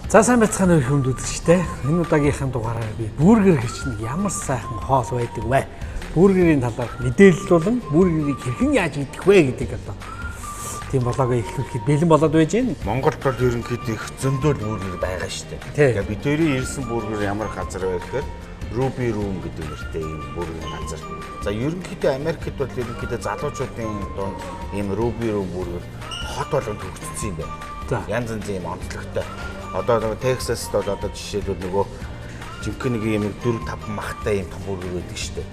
За сайн байцгаана уу хүнд үзэгчтэй. Энэ удаагийнхаа дугаараар би бургер гэж нэг ямар сайхан хоол байдаг вэ? Бургерийн талаар мэдээлэл болон бургерийг хэрхэн яаж идэх вэ гэдэг одоо тийм болоогоо эхлүүлэхэд бэлэн болоод байж байна. Монголд бол ерөнхийдөө их зөндөл бургер байгаа шүү дээ. Тэгээ бидний ирсэн бургер ямар газар вэ гэхээр Ruby Room гэдэг нэртэй ийм бургерийн газар. За ерөнхийдөө Америкт бол ерөнхийдөө залуучуудын дунд ийм Ruby Room бургер хот болгонд хөгжсөн юм байна. За янз янзын ийм онцлогтой. Одоо нөгөө Texas-д бол одоо жишээлбэл нөгөө жинхэнэ нэг ийм 4-5 махтай ийм том бургер байдаг шүү дээ.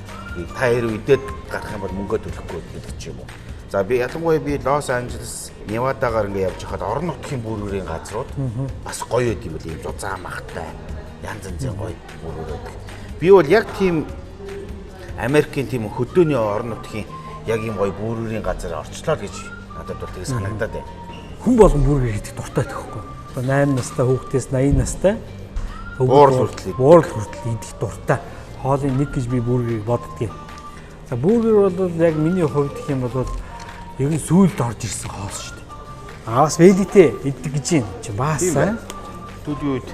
Та хэрэг идээд гарах юм бол мөнгө төлөхгүй гэдэг ч юм уу. За би ялангуяа би Лос Анжелес, Невадагаар ингээд явж хахад орон нутгийн бургерийн газрууд бас гоё байд юм л ийм зузаан махтай янз янзын гоё бургер байдаг. Би бол яг тийм Америкийн тийм хөдөөний орон нутгийн яг ийм гоё бургерийн газар орчлоо гэж надад бол тэгээ санагдаад байна. хүн болгон бургер идэх дуртай тэгэхгүй. Одоо 8 настай хүүхдээс 80 настай буурал хүртэл идэх дуртай. Хоолын нэг гэж би бургерийг боддгийг. За бургер бол яг миний хувьд гэх юм бол ер нь сүүлд орж ирсэн хоол шүү дээ. Бас вэлитэй идэх гэж юм чи баасаа. Түүний үед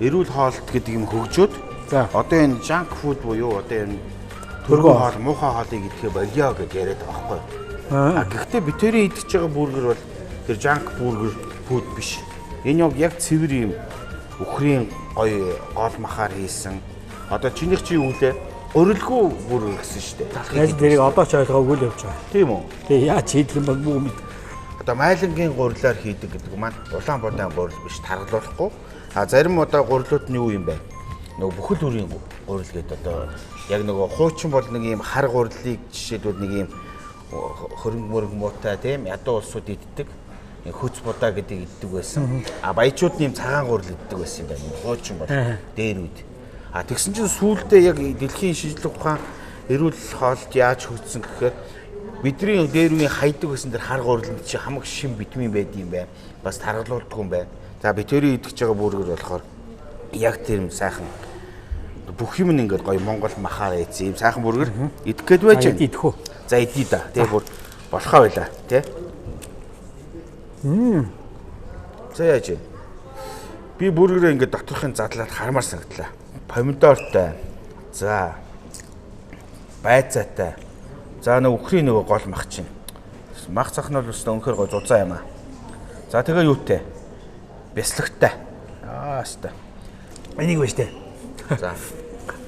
эрүүл хоолт гэдэг юм хөгжөөд за одоо энэ junk food буюу одоо энэ төргөө хоол, муухай хоолыг идэхэ болио гэж яриад байгаа байхгүй. Гэхдээ би тэрийг идэж байгаа бургер бол тэр junk burger food биш. Энэ яг цэвэр юм үхрийн гоё гол махаар хийсэн. Одоо чинийх чи юу лээ? Өрөлгөө бургер гэсэн шүү дээ. яаж тэрийг одоо ч ойлгоогүй л явж байгаа. Тийм үү? Тэгээ яаж хийдэг юм бол муу мэд. Одоо майлангийн гурилаар хийдэг гэдэг маань Улаанбаатарын гурил биш, таргалуулахгүй. Зарим одоо гурилууд нь юу юм бэ? Нөгөө бүхэл бүрийн гурил гэдэг одоо яг нөгөө хуучин бол нэг юм хар гурилыг жишээлбэл нэг юм хөрөнгө мөрөнгө муутай тийм ядуу улсууд иддэг. Хүч будаа гэдэг иддэг байсан. Баячууд нэм цагаан гурил иддэг байсан юм байна. Хуучин бол дээр үед. Тэгсэн чинь сүүлдээ яг дэлхийн шинжлэх ухаан эрүүл хоолт яаж хөгжсөн гэхээр бидний дээр үеийн хайдаг байсан тэр хар гурилд чи хамаг шин витамин байдаг юм байна. Бас таргалуулдаг юм байна. За би тэрийг идэж байгаа бургер болохоор яг тэр сайхан бүх юм ингээд гоё Монгол махаар ийцэн юм сайхан бургер идэх гээд байж байна. Идэх үү? За идээ да. Тэгээ бүр болохоо байла тий. За яаж вэ? Би бургерээ ингээд доторхын задлаад хармаар санагдлаа. Помидортой. За. Байцаатай. За нэг үхрийн нөгөө гол мах чинь. Мах цах нь бол өстө өнөхөр гоо зузаан юм аа. За тэгээ юутай? Бяслагтай. Өстө. Энийг байж тээ. За.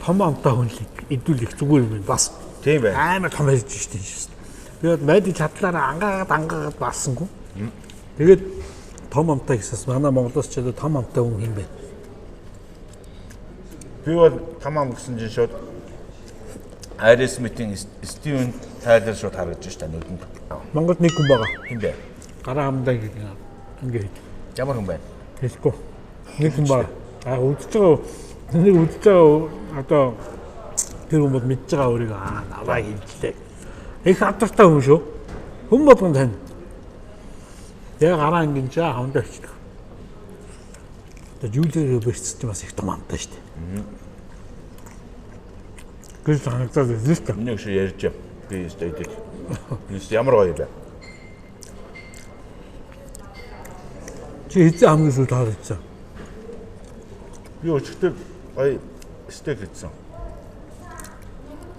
Том амтай хүнлийг идүүлэх зүгээр юм бас. Тийм бай. Амар том хэлж штеп шүү дээ. Би бод майдыг чадлаараа ангаагаад баасангүй. Тэгээд том амтай гэсээс манай Монголоос ч том амтай хүн юм бэ. Би бол том ам гэсэн чинь шууд Айрис митинг Стивен Тайлер шууд харагдаж штэ нүдэнд. Монголд нэг хүн байгаа. Хин бэ? Гараа амдаа гэдэг ингээд. Ямар хүн байна? Хэлэхгүй. Нэг хүн байгаа. Үдчихэж байгаа. Нэг үдчихэж байгаа одоо тэр хүмүүс мэдж байгаа өөрийгөө наваа хилжлээ. Их хатартай хүн шүү. Хүн болгон тань. Яг гараа ингээд жаа хавндаа очдог. Одоо Жулио Робертс ч бас их том амтай шүү дээ. Гэрэл ханагдаад байна шүү дээ. Нэг шиг ярьж юм. Би өстөйдик. Ямар гоё юм бэ? Чи хэзээ хамгийн сүүлд харагдсан? Би өчигдөр гоё стейк хийсэн.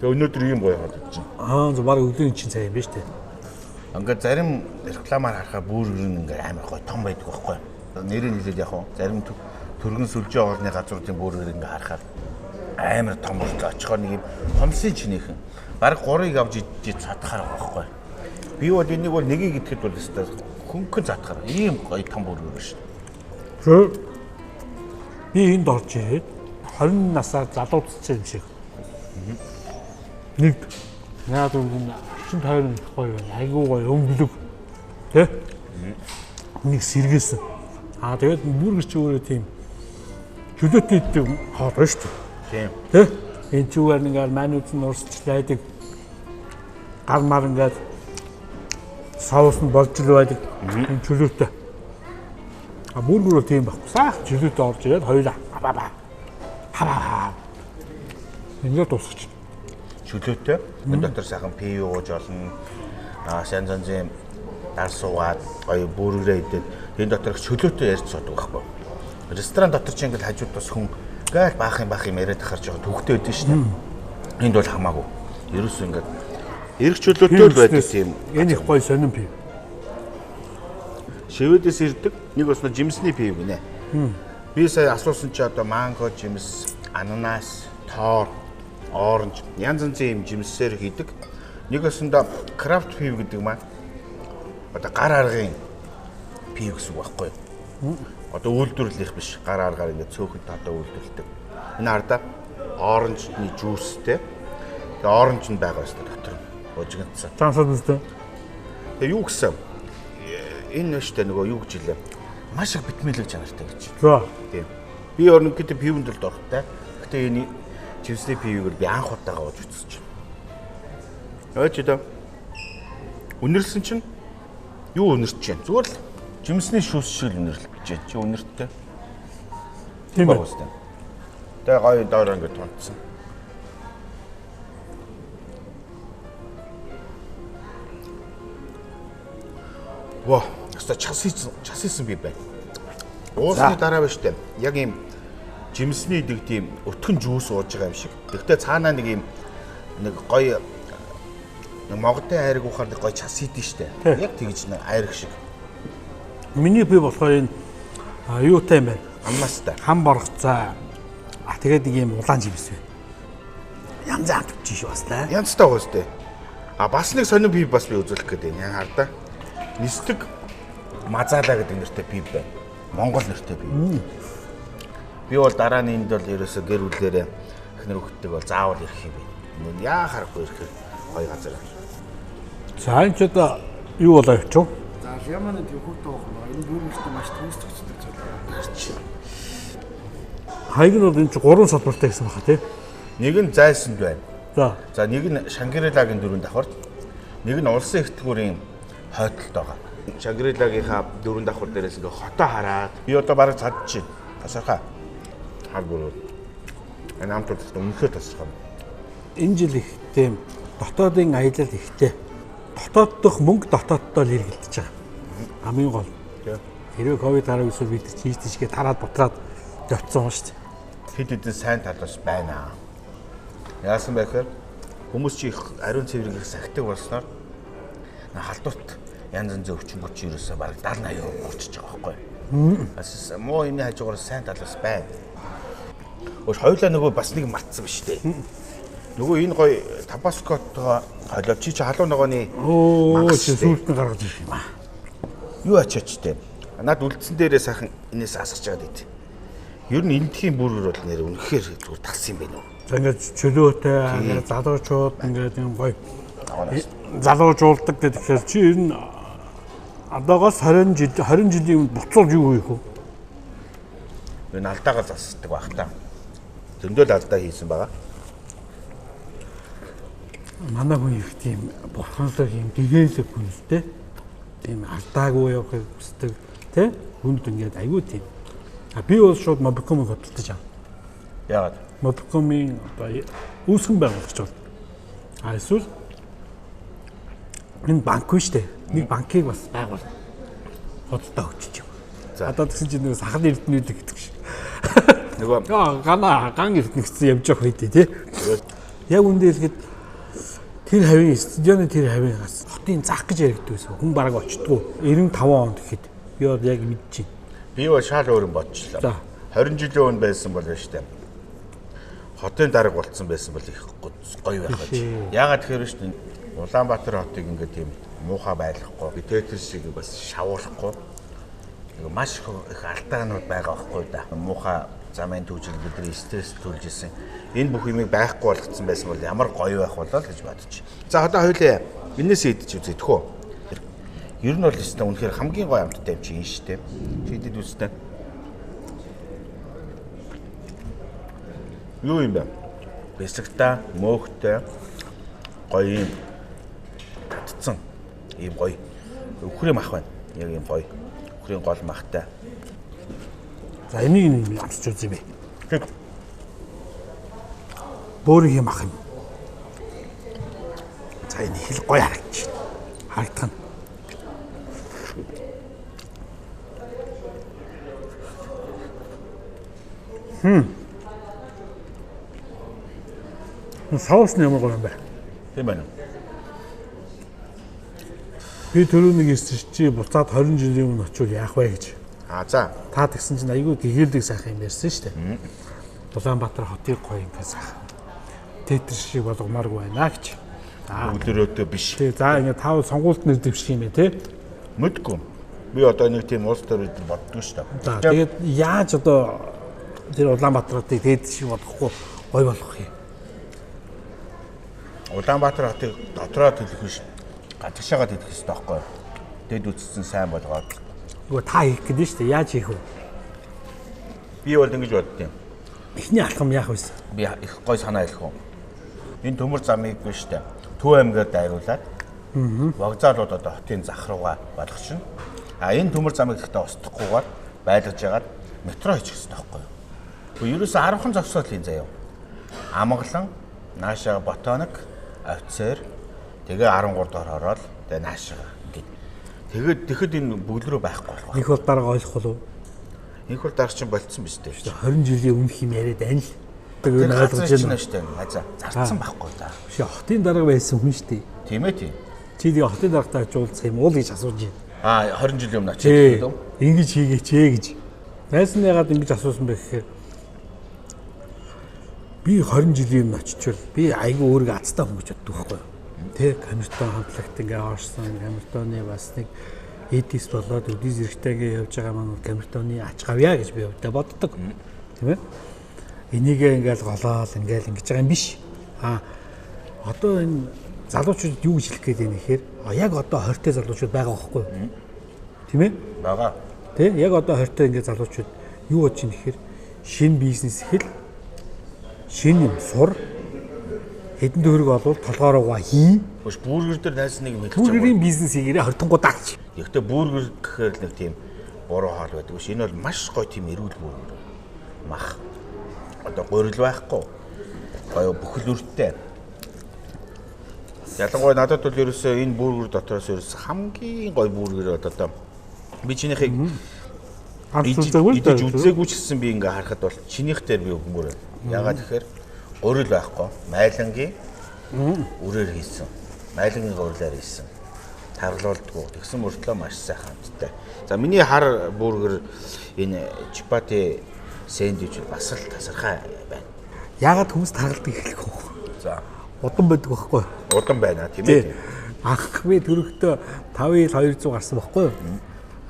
Тэгээ өнөөдөр ийм гоё харагдаж байна. За баг өглөөний чинь цай юм байна шүү дээ. Ингээд зарим рекламаар харахаар бургер нь ингээд амар гоё том байдаг байхгүй. Нэрийг хэлээд яг хөө зарим төргөн сүлжээ хоолны газруудын бургер ингээд харахаар амар том болж очихоор нэг юм хомсын чинийхэн баг 3-ыг авч идэж чадхаар байгаа байхгүй. Би бол энийг бол нэгийг идэхэд бол өстой хөнгөн затхаар ийм гоё том бургер шүү. Тэр би энд орж ирээд 20 насаар залуудсан юм шиг. Нэг яа дүн чинь тойрон гоё байна. Айгуу гоё өнгөлөг. Тэ? Нэг сэргээсэн. Тэгээд бүргэр чи өөрөө тийм чөлөөтэй идэх хоол байна шүү дээ. Тийм. Тэ? Энэ зүгээр ингээд манууд нь урсч байдаг. Гар мар ингээд соус нь болж л байдаг. Энэ чөлөөтэй. Бүргэр бол тийм байхгүй. Сайхан чөлөөтэй орж ирээд хоёулаа. Ингээд дуусгач. Чөлөөтэй. Энэ дотор сайхан пив ууж олно. Янз янзын дар суугаад гоё бүргэрээ идээд энэ дотор чөлөөтэй ярьж суудаг байхгүй. Ресторан дотор чи ингээд хажууд бас хүн гээл баах юм яриад харж байгаа төвхтэй байдсан шүү дээ. Энд бол хамаагүй. Ерөөсөө ингээд эрх чөлөөтэй л байдаг тийм. Энэ их гоё сонирн пив. Шведээс ирдэг нэг бас жимсний пив гинэ. Би сая асуусан чи одоо манго, жимс, ананас, тоор, оранж янз янзын юм жимсээр хийдэг. Нэг басанда крафт пив гэдэг маань одоо гар аргын пив гэсэн үг байхгүй юу? Одоо үйлдвэрлэх биш, гар аргаар ингээд цөөхөд одоо үйлдвэрлэдэг. Энэ хардаа оранжны жуустэй. Тэгээ оранж нь байгаа шүү дээ дотор. Ожигдсан. Цаасаад үстэй. Тэгээ юу гэсэн? Энэ нэштэй нөгөө юу гэж хэлээ? Маш их витаминлэг чанартай гэж. За. Тийм. Би орногд пивэнд л дуртай. Гэтэ энэ жимсний пивийг би анх удаага ууж үзэж байна. Өөч өдөө. Үнэрлсэн чинь юу үнэрч чинь? Зүгээр л жимсний шүүс шиг үнэрлэж чинь. Чи үнэрттэй. Тийм байна. Тэгээ гоё доор ингээд тунцсан. Ваа, яста час хийсэн би байна. Уусны дараа ба штэ. Яг ийм жимсний нэг тийм өтгөн жуус ууж байгаа юм шиг. Тэгтээ цаанаа нэг ийм нэг гоё могтой айраг ухаар нэг гоё час хийдэж штэ. Яг тэгж нэг айраг шиг. Миний пив болохоор энэ юутай юм бэ? Амнастай. Хам боргоцоо. Тэгээд нэг юм улаан жимс байна. Янз янз төч шүү бас та. Янзтай байгаа штэ. Бас нэг сонир пив бас би үзүүлэх гээд байна. Ян хардаа. Нисдэг мазаалаа гэдэг нэртэй пив байна. Монгол нэртэй пив. Би бол дарааны энд бол ерөөсө гэр бүлээрээ эхнэр хөлтөг бол заавал ирэх юм бэ. Яа харахгүй ирэхээр гоё газар. За энэ ч одоо юу болоо явчих вэ? За Лемоны төвхөөртэй байх нь энэ бүрмэгтэй маш төгс төгсдөг зүйл. Хайг нь бол энэ чи 3 салбартай гэсэн баха тий. Нэг нь зайсанд байна. За нэг нь Шангрилагийн дөрөв давхарт. Нэг нь улсын их тгүүрийн хойдолд байгаа. Шангрилагийнхаа дөрөв давхар дээрээс ингээ хотоо хараад би одоо бараг цадчихэв. Тасархаа. Харгуул. Энэ амтууд өмнөхөө тасархаа. энэ жил их тийм дотоодын аялал ихтэй. Дотоод дох мөнгө дотооддоо л эргэлдэж байгаа. Хамгийн гол. Хэрвээ ковид гараад эсвэл бид тийш тийшгээ тараад бутраад явцсан юм шүү дээ. Хэд хэдэн сайн тал бас байна. Яасан бэ гэхээр хүмүүс чи их ариун цэврийг их сахидаг болсноор халдварт янз янзын өвчин хүч ерөөсөө бараг 70-80% орчиж байгаа байхгүй. Бас муу юмны хажуугаар сайн тал бас байна. Өөш хоёулаа нөгөө бас нэг мартсан биш үү? Нөгөө энэ гоё табаскотоо холио чи халуун ногооны сүүлд нь гаргаж ирэх юм аа. Юу ачаачтэй. Над үлдсэн дээрээ сайхан энэс асгаж байгаа дээ. Ер нь эндхийн бүрээр бол нэр үнэхээр зүгээр тагс юм байна уу? За ингээд чөлөөтэй ингээд залуучууд ингээд юм гоё залуужуулдаг гэхээр чи ер нь одоогоос 20 жилийн өмнө буцуулж юу хийх вэ? Энэ алдаагаа засдаг байх та. Зөндөл алдаа хийсэн байгаа. Манай хүн их тийм бурханлаг юм дэгэлэг хүнтэй. Тийм алдаагүй явахыг хүсдэг тий? Хүнд ингээд аюу тийм. Би бол шууд Mobicom-ыг хөдөлж байгаа. Яагаад? Mobicom-ийн одоо үүсгэн байгуулагч бол. Эсвэл энэ банк нь шүү дээ. Нэг банкыг бас байгуул. Хоттой өччих юм. За. Одоо тэгсэн чинь нэг сахал эрдэнүүд гэдэг шиг. Нөгөө ган эрдэнэгцэн явж явах үед тий. Яг үндэ хэлэхэд тэр хавийн стадионы тэр хавийн хотын зах гэж яригддаг байсан. Хүн бараг очтгоо 95 онд гэхэд би бол яг мэдчихэв. би бол шал өөр юм бодчихлоо. За. 20 жилийн өмнө байсан бол шүү дээ. Хотын дарга болцсон байсан бол их гоё байх байж. Яагаад тэгэхээр шүү дээ. Улаанбаатар хотыг ингээд тийм муухай байлгахгүй, битэтэр шиг бас шавуулахгүй. Нэг маш их алдаанууд байгаа байхгүй да. Муухай замын түүжил бидний стресс төлж исэн. Энэ бүх юмыг байхгүй болгоцсон байсан бол ямар гоё байх болоо л гэж бодчих. За одоо хоёлаа энэс идэж үзье тхөө. Ер нь бол өстэй үнэхээр хамгийн гоё амттай юм чинь шүү дээ. Чидэд үстэй. Юу юм бэ? Бэсэгтэй, мөөхтэй, гоё юм татцсан. Ийм гоё. Өхрийн мах байна. Яг ийм гоё. Өхрийн гол махтай. За энийг нэг амсч үзье бэ. Тэг. Бөөрийн мах юм. За энэ хэл гоё харагдчих. Харагдах нь. Соус нь ямар гоё юм бэ? Тийм байна. Би түрүү нэг ирсэн чи буцаад 20 жилийн өмнө очивол яах вэ гэж. За. Та тэгсэн чинь айгүй гэгээлдэг сайхан юм ярьсан шүү дээ. Улаанбаатар хотыг гоё юм гэсэн сайхан. Тетр шиг болгомооргүй байна гэж. Өдөрөөдөө биш. Тэгээ за ингээд тав сонгуульд нэр дэвших юм бэ те. Мэдгүй. Би одоо нэг тийм улс төр өдр боддог шүү дээ. За тэгээд яаж одоо тэр Улаанбаатарыг тетр шиг болгохгүй гоё болгох юм. Улаанбаатар хотыг дотроо төлөх биш. Гадагшаагаа төлөх хэрэгтэй байхгүй юу? Дэд үтцсэн сайн болгоод. Нөгөө та хийх гэдэг нь шүү дээ. Яаж хийх вэ? Би бол ингэж боддیں۔ Эхний алхам яах вэ? Би их гой санаа хэлэх үү. Энэ төмөр замыг биш үү? Төв аймгаар дайруулад вокзалууд одоо хотын зах руугаа болгочихно. Энэ төмөр замыг ихтэй устгахгүйгээр байлгаж ягаад метро хийчих хэрэгтэй байхгүй юу? Гэхдээ ерөөсөө 10хан зогсоолын заяа. Амгалан, наашаа Ботоног, Офицер, тэгээ 13 доор ороод тэгээ наашаа ингээд. Тэгэхэд энэ бүгд рүү байхгүй болох. Их бол дараа ойлгох болов. Их бол дараа чинь болцсон биз дээ. 20 жилийн өмнөх юм яриад байна л. Тэр ойлгож байна шүү дээ. Зарцсан байхгүй да. Биш хотын дарга байсан хүн шүү дээ. Тийм ээ тийм. Чи тэгээ хотын даргатай очуулах юм уу гэж асууж байна. 20 жилийн өмнө очиж тийм. Ингэж хийгээч ээ гэж. Найсан ягаад ингэж асуусан бэ гэхээр би 20 жилийн өмнө очичвал би айгүй өөрийгөө азтай хүн гэж боддог байхгүй юу? Тэ камертон хамтлагт ингээ орсон камертоны бас нэг эдис болоод өдис зэрэгтэйгээ явж байгаа маань камертоны ач гавья гэж би өвдө боддог. Тийм ээ? Энийгээ ингээл голоол ингээл ингэж байгаа юм биш. Одоо энэ залуучууд юу гэж хэлэх гээд байна гэхээр яг одоо 20-тэй залуучууд байгаа байхгүй юу? Тийм ээ? Бага. Тэ яг одоо 20-тэй ингээ залуучууд юу бодож байна гэхээр шинэ бизнес эхэл шинэ юм сур хэдэн төгрөг олвол толгоороо хий. Биш бүргэр дээр найс нэг мэдчих. Бүргэрийн бизнес хийгээрээ 20 тангуудаа гэж. Гэхдээ бүргэр гэхээр нэг тийм буруу хаал байдаг биш. Энэ бол маш гоё тийм эрүүл бүргэр. Мах. Одоо гурил байхгүй. Гоё бүхэл үртэй. Ялангуяа надад бол ерөөсөө энэ бүргэр дотроос ерөөсөө хамгийн гоё бүргэр одоо би чинийхийг идэж үзээгүй ч гэсэн би ингээ харахад бол чинийх дээр би өгмөр. Ягаад тэгэхээр гурил байхгүй. Майлангийн үрээр хийсэн. Майлангийн гурилаар хийсэн. Тавлуулдгүй. Тэгсэн мөртлөө маш сайхан амттай. За миний хар бүргэр энэ чипати сэндвич бас л тасархай байна. Яагаад хүмүүс таргалдаг эхлэх вэ? За. Удан байдаг байхгүй юу? Удан байна тийм ээ. Анх би төрөхдөө 5.200 гарсан байхгүй юу?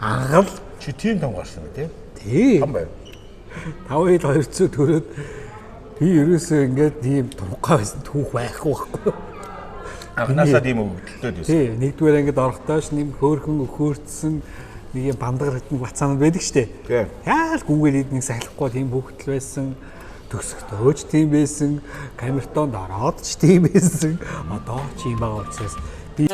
Анхал чи тийм том гарсан тийм. Тийм. Том байна. 5.200 төрөөд би ерөөсөө ингээд тийм турхаа байсан түүх байхгүй байхгүй юу? Анхнаасаа тийм өвдөлтөд байсан. Тийм. Нэгдүгээр ангид орохдоош нэм хөөрхөн өхөөрцсөн нэг юм бандгаар хэтэн бацаанууд байдаг штэ. Тийм. Яал гүнгээл эднийг сахилахгүй тийм хөвгтөл байсан. Төгсгтөөч тийм байсан. Камертонд ороод ч тийм байсан. Одоо ч юм байгаа учраас би